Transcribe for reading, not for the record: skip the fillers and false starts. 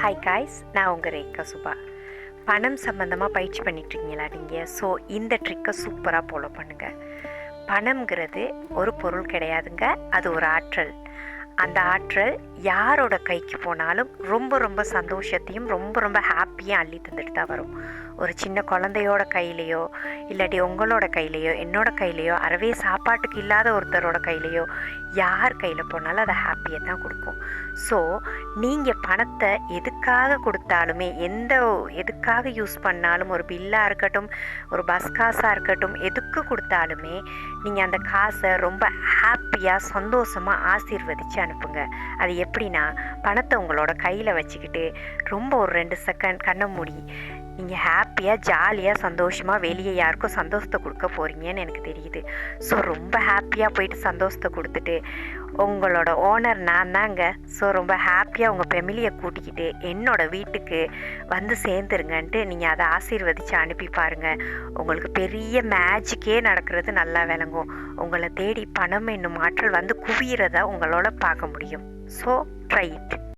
Hi guys, நான் உங்கள் ரேகா சுபா. பணம் சம்மந்தமாக பயிற்சி பண்ணிட்டுருக்கீங்களா நீங்கள்? ஸோ இந்த ட்ரிக்கை சூப்பராக ஃபாலோ பண்ணுங்கள். பணம்ங்கிறது ஒரு பொருள் கிடையாதுங்க, அது ஒரு ஆற்றல். அந்த ஆற்றல் யாரோட கைக்கு போனாலும் ரொம்ப ரொம்ப சந்தோஷத்தையும் ரொம்ப ஹாப்பியாக அள்ளி தந்துட்டு தான் வரும். ஒரு சின்ன குழந்தையோட கையிலையோ இல்லாட்டி உங்களோட கையிலையோ என்னோட கையிலையோ அறவே சாப்பாட்டுக்கு இல்லாத ஒருத்தரோட கையிலையோ யார் கையில் போனாலும் அதை ஹாப்பியை தான் கொடுக்கும். ஸோ நீங்கள் பணத்தை எதுக்காக கொடுத்தாலுமே, எதுக்காக யூஸ் பண்ணாலும், ஒரு பில்லாக இருக்கட்டும், ஒரு பஸ் காசாக இருக்கட்டும், எதுக்கு கொடுத்தாலுமே நீங்கள் அந்த காசை ரொம்ப ஹாப்பியாக சந்தோஷமாக ஆசீர்வதித்து அனுப்புங்க. அது எப்படின்னா, பணத்தை உங்களோட கையில் வச்சுக்கிட்டு ரொம்ப ஒரு 2 செகண்ட் கண்ணை மூடி நீங்கள் ஹாப்பியாக ஜாலியாக சந்தோஷமாக வெளியே யாருக்கும் சந்தோஷத்தை கொடுக்க போகிறீங்கன்னு எனக்கு தெரியுது. ஸோ ரொம்ப ஹாப்பியாக போயிட்டு சந்தோஷத்தை கொடுத்துட்டு, உங்களோட ஓனர் நான் தாங்க, ஸோ ரொம்ப ஹாப்பியாக உங்கள் ஃபெமிலியை கூட்டிக்கிட்டு என்னோடய வீட்டுக்கு வந்து சேர்ந்துருங்கன்ட்டு நீங்கள் அதை ஆசீர்வதித்து அனுப்பி பாருங்கள். உங்களுக்கு பெரிய மேஜிக்கே நடக்கிறது நல்லா விளங்கும். உங்களை தேடி பணம் என்னும் ஆற்றல் வந்து குவியறதை உங்களால் பார்க்க முடியும். So try it.